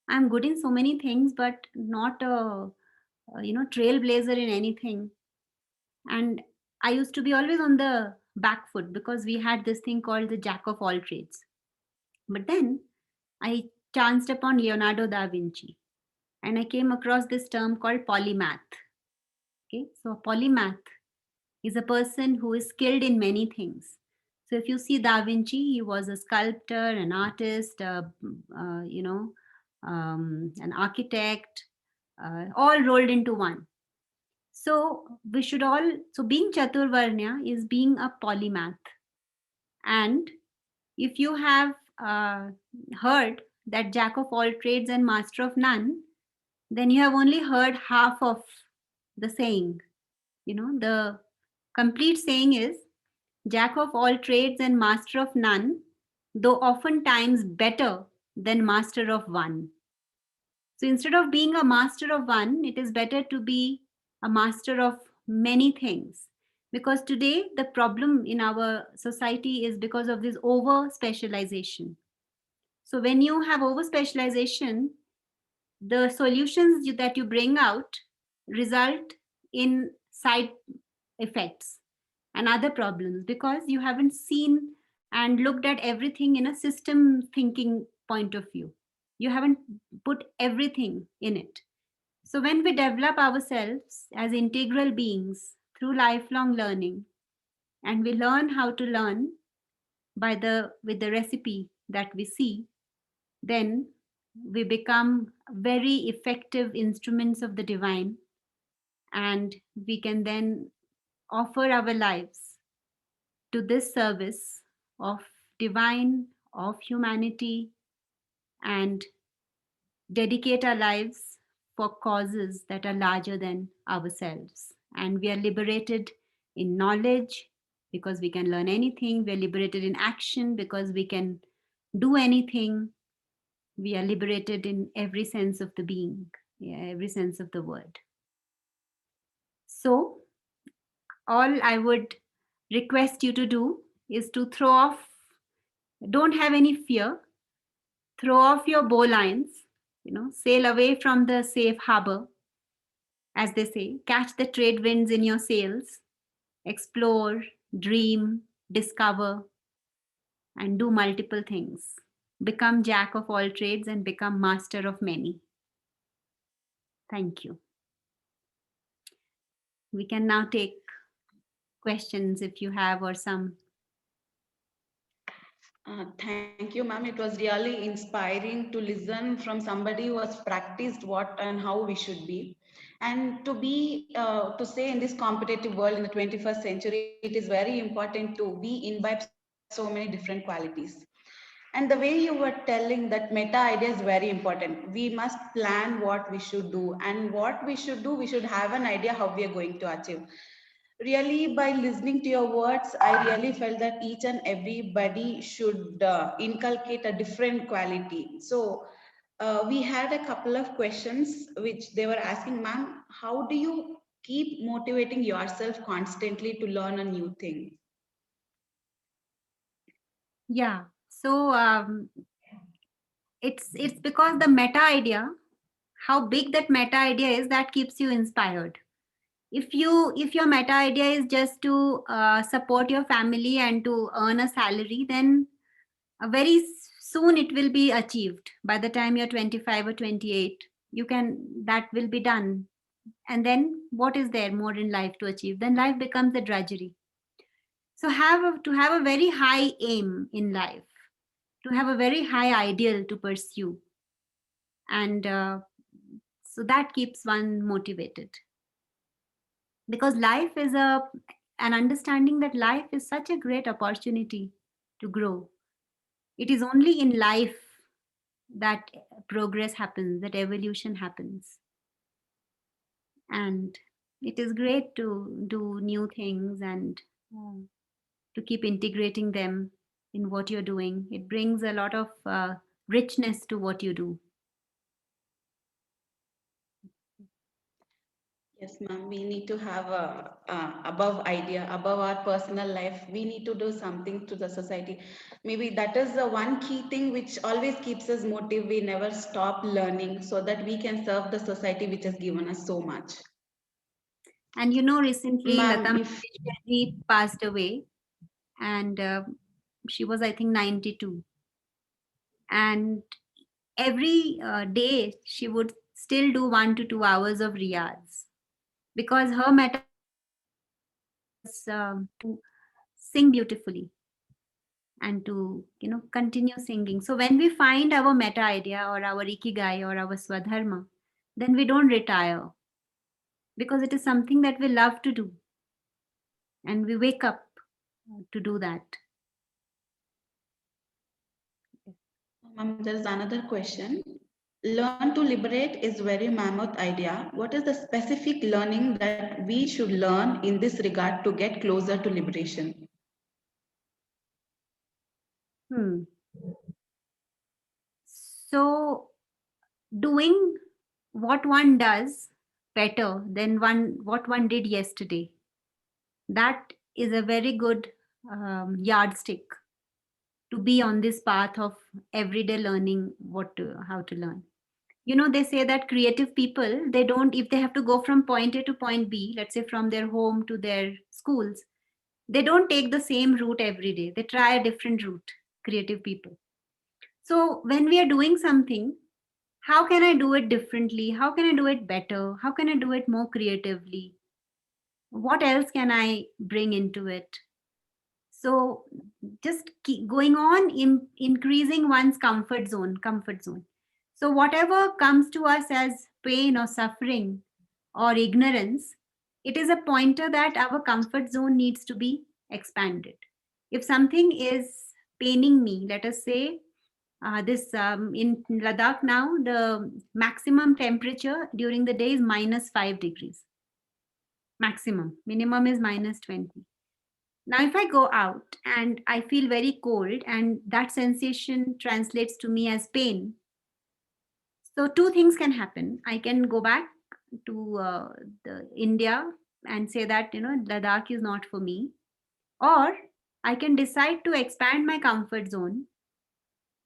I'm good in so many things, but not a trailblazer in anything. And I used to be always on the back foot because we had this thing called the jack of all trades. But then I chanced upon Leonardo da Vinci, and I came across this term called polymath. Okay, so a polymath is a person who is skilled in many things. So if you see Da Vinci, he was a sculptor, an artist, an architect, all rolled into one. So being Chaturvarnya is being a polymath. And if you have heard that jack of all trades and master of none, then you have only heard half of the saying. The complete saying is jack of all trades and master of none, though oftentimes better than master of one. So instead of being a master of one, it is better to be a master of many things. Because today the problem in our society is because of this over specialization. So when you have over specialization, the solutions that you bring out result in side effects and other problems, because you haven't seen and looked at everything in a system thinking point of view. You haven't put everything in it. So when we develop ourselves as integral beings through lifelong learning, and we learn how to learn with the recipe that we see, then we become very effective instruments of the divine, and we can then offer our lives to this service of divine, of humanity, and dedicate our lives for causes that are larger than ourselves. And we are liberated in knowledge because we can learn anything. We are liberated in action because we can do anything. We are liberated in every sense of the being, every sense of the word. So all I would request you to do is to throw off, don't have any fear, throw off your bowlines, sail away from the safe harbor, as they say, catch the trade winds in your sails, explore, dream, discover, and do multiple things. Become jack of all trades and become master of many. Thank you. We can now take questions if you have or some. Thank you, ma'am. It was really inspiring to listen from somebody who has practiced what and how we should be. And to say in this competitive world in the 21st century, it is very important to we imbibe so many different qualities. And the way you were telling that meta idea is very important. We must plan what we should do, and what we should do, we should have an idea how we are going to achieve. Really, by listening to your words, I really felt that each and everybody should inculcate a different quality. So we had a couple of questions which they were asking, ma'am, how do you keep motivating yourself constantly to learn a new thing? Yeah. So it's because the meta idea, how big that meta idea is, that keeps you inspired. If your meta idea is just to support your family and to earn a salary, then very soon it will be achieved. By the time you're 25 or 28, that will be done. And then what is there more in life to achieve? Then life becomes a drudgery. So to have a very high aim in life, to have a very high ideal to pursue, and so that keeps one motivated, because life is an understanding that life is such a great opportunity to grow. It is only in life that progress happens, that evolution happens. And it is great to do new things and to keep integrating them in what you're doing. It brings a lot of richness to what you do. Yes, ma'am. We need to have a above idea, above our personal life. We need to do something to the society. Maybe that is the one key thing which always keeps us motivated. We never stop learning so that we can serve the society which has given us so much. And recently Lata Ma'am, if Mangeshkar passed away, and she was, I think, 92. And every day she would still do 1 to 2 hours of riyaz, because her meta was to sing beautifully and to continue singing. So when we find our meta idea or our ikigai or our swadharma, then we don't retire, because it is something that we love to do, and we wake up to do that. ma'am, there is another question. Learn to liberate is very mammoth idea. What is the specific learning that we should learn in this regard to get closer to liberation? So doing what one does better than what one did yesterday, that is a very good yardstick to be on this path of everyday learning how to learn. They say that creative people, they don't, if they have to go from point A to point B, let's say from their home to their schools, they don't take the same route every day. They try a different route, creative people. So when we are doing something, how can I do it differently? How can I do it better? How can I do it more creatively? What else can I bring into it? So just keep going on increasing one's comfort zone. So whatever comes to us as pain or suffering or ignorance, it is a pointer that our comfort zone needs to be expanded. If something is paining me, let us say, this in Ladakh now, the maximum temperature during the day is -5 degrees. Maximum. Minimum is -20. Now, if I go out and I feel very cold and that sensation translates to me as pain, so two things can happen. I can go back to the India and say that, Ladakh is not for me. Or I can decide to expand my comfort zone,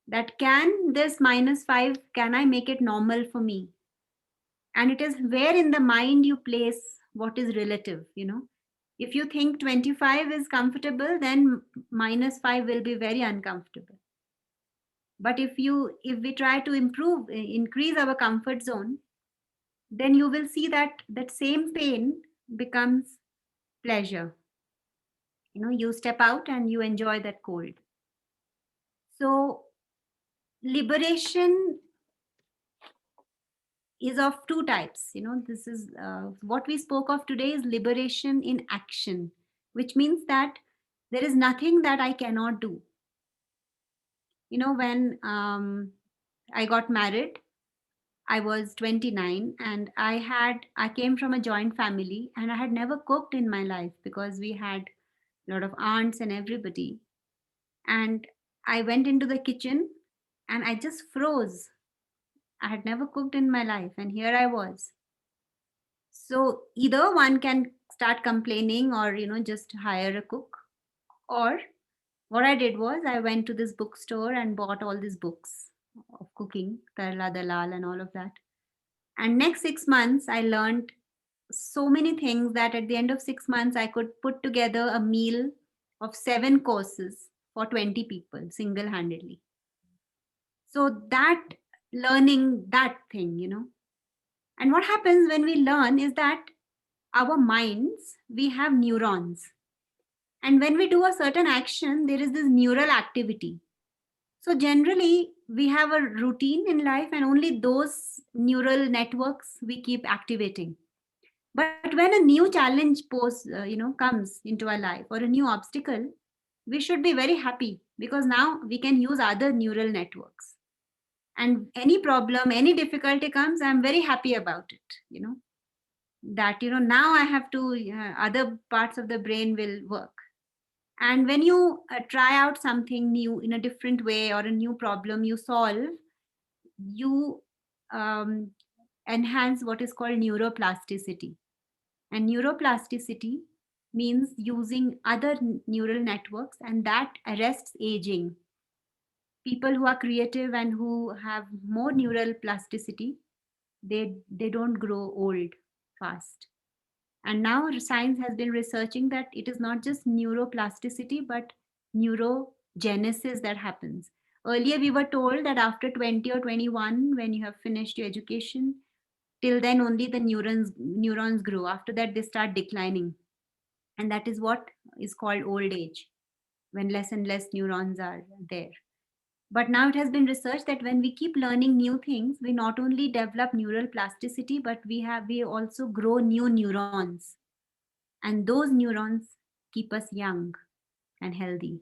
that can this -5, can I make it normal for me? And it is where in the mind you place what is relative. If you think 25 is comfortable, then -5 will be very uncomfortable. But if we try to increase our comfort zone, then you will see that that same pain becomes pleasure. You step out and you enjoy that cold. So liberation is of two types. This is what we spoke of today is liberation in action, which means that there is nothing that I cannot do. When I got married, I was 29, and I came from a joint family, and I had never cooked in my life because we had a lot of aunts and everybody. And I went into the kitchen and I just froze. I had never cooked in my life, and here I was. So either one can start complaining or, just hire a cook. Or what I did was I went to this bookstore and bought all these books of cooking, Tarla Dalal and all of that. And next 6 months, I learned so many things that at the end of 6 months, I could put together a meal of 7 courses for 20 people single-handedly. So that learning that thing. And what happens when we learn is that our minds, we have neurons. And when we do a certain action, there is this neural activity. So generally, we have a routine in life and only those neural networks we keep activating. But when a new challenge comes into our life or a new obstacle, we should be very happy because now we can use other neural networks. And any problem, any difficulty comes, I'm very happy about it, that, now I have to, other parts of the brain will work. And when you try out something new in a different way or a new problem you solve, you enhance what is called neuroplasticity. And neuroplasticity means using other neural networks, and that arrests aging. People who are creative and who have more neural plasticity, they don't grow old fast. And now science has been researching that it is not just neuroplasticity, but neurogenesis that happens. Earlier, we were told that after 20 or 21, when you have finished your education, till then only the neurons grow. After that, they start declining. And that is what is called old age, when less and less neurons are there. But now it has been researched that when we keep learning new things, we not only develop neural plasticity, but we also grow new neurons. And those neurons keep us young and healthy.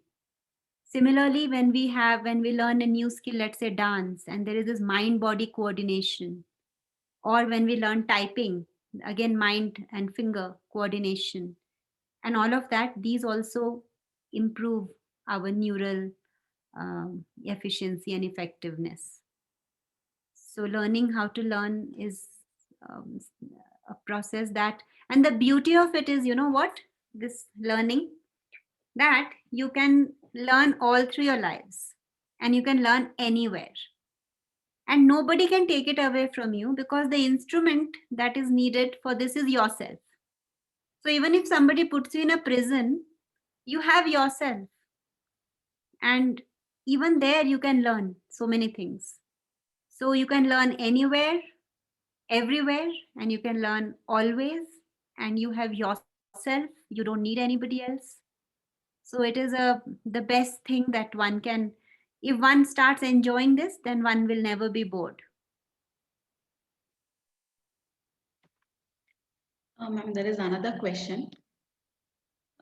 Similarly, when we learn a new skill, let's say dance, and there is this mind-body coordination, or when we learn typing, again, mind and finger coordination, and all of that, these also improve our neural efficiency and effectiveness. So learning how to learn is a process that, and the beauty of it is, what? This learning, that you can learn all through your lives and you can learn anywhere. And nobody can take it away from you because the instrument that is needed for this is yourself. So even if somebody puts you in a prison, you have yourself. And even there you can learn so many things. So you can learn anywhere, everywhere, and you can learn always, and you have yourself. You don't need anybody else. So it is the best thing that one can, if one starts enjoying this, then one will never be bored. Ma'am, there is another question.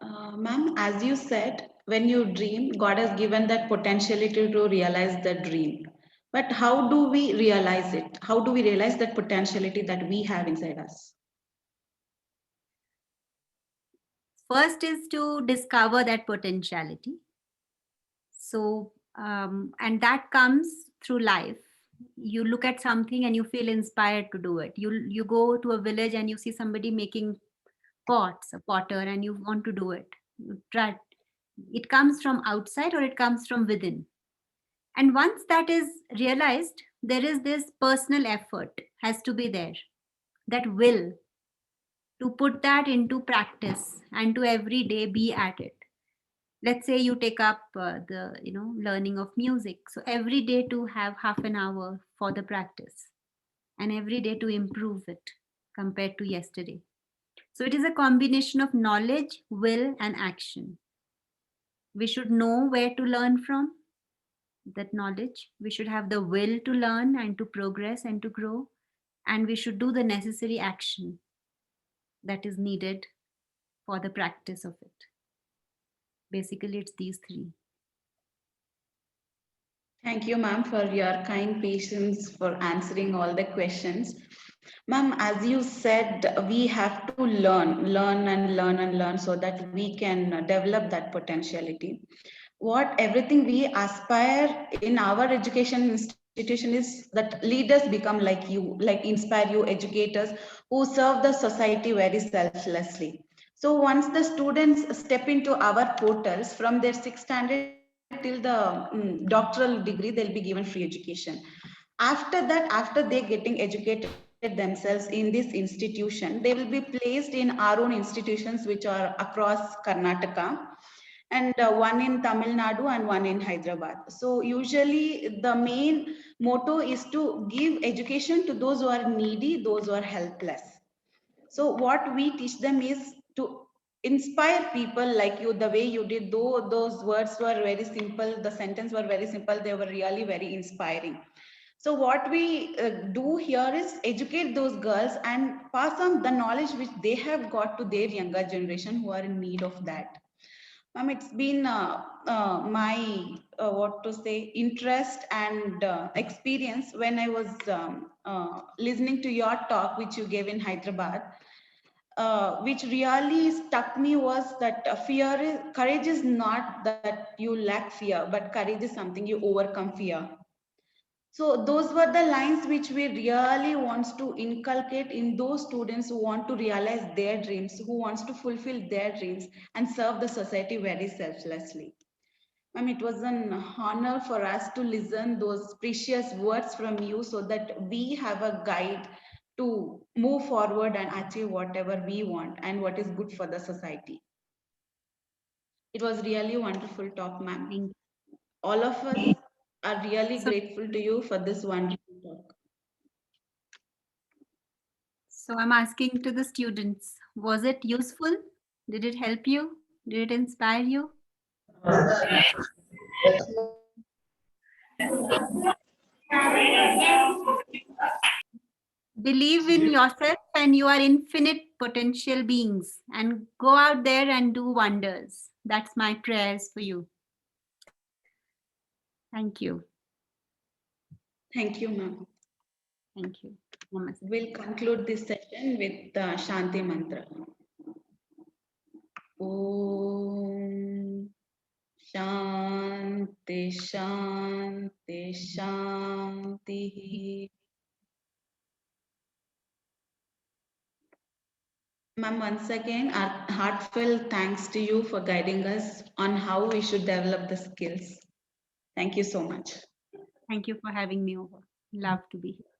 Ma'am, as you said, when you dream, God has given that potentiality to realize the dream. But how do we realize it? How do we realize that potentiality that we have inside us? First is to discover that potentiality. So, and that comes through life. You look at something and you feel inspired to do it. You go to a village and you see somebody making pots, a potter, and you want to do it. You try. It comes from outside or it comes from within. And once that is realized, there is this personal effort has to be there, that will. to put that into practice and to every day be at it. Let's say you take up the learning of music, so every day to have half an hour for the practice and every day to improve it compared to yesterday. So it is a combination of knowledge, will, and action. We should know where to learn from that knowledge. We should have the will to learn and to progress and to grow. And we should do the necessary action that is needed for the practice of it. Basically, it's these three. Thank you, ma'am, for your kind patience for answering all the questions. Ma'am, as you said, we have to learn so that we can develop that potentiality. What everything we aspire in our education institution is that leaders become like you, like inspire you, educators who serve the society very selflessly. So once the students step into our portals from their 6th standard till the doctoral degree, they'll be given free education. After that, after they getting educated themselves in this institution, they will be placed in our own institutions which are across Karnataka, and one in Tamil Nadu and one in Hyderabad. So usually the main motto is to give education to those who are needy, those who are helpless. So what we teach them is to inspire people like you, the way you did, though those words were very simple, the sentence were very simple, they were really very inspiring. So what we do here is educate those girls and pass on the knowledge which they have got to their younger generation who are in need of that. Ma'am, it's been my what to say interest and experience when I was listening to your talk which you gave in Hyderabad. Which really stuck me was that courage is not that you lack fear, but courage is something you overcome fear. So those were the lines which we really wants to inculcate in those students who want to realize their dreams, who wants to fulfill their dreams and serve the society very selflessly. Ma'am, it was an honor for us to listen those precious words from you so that we have a guide to move forward and achieve whatever we want and what is good for the society. It was really wonderful talk, ma'am. Thank you. All of us are really So, grateful to you for this wonderful talk. so I'm asking to the students, was it useful? Did it help you? Did it inspire you? Believe in yourself and you are infinite potential beings and go out there and do wonders. That's my prayers for you. Thank you. Thank you, ma'am. Thank you. Namaste. We'll conclude this session with the Shanti Mantra. Om Shanti Shanti Shanti. Ma'am, once again, our heartfelt thanks to you for guiding us on how we should develop the skills. Thank you so much. Thank you for having me over. Love to be here.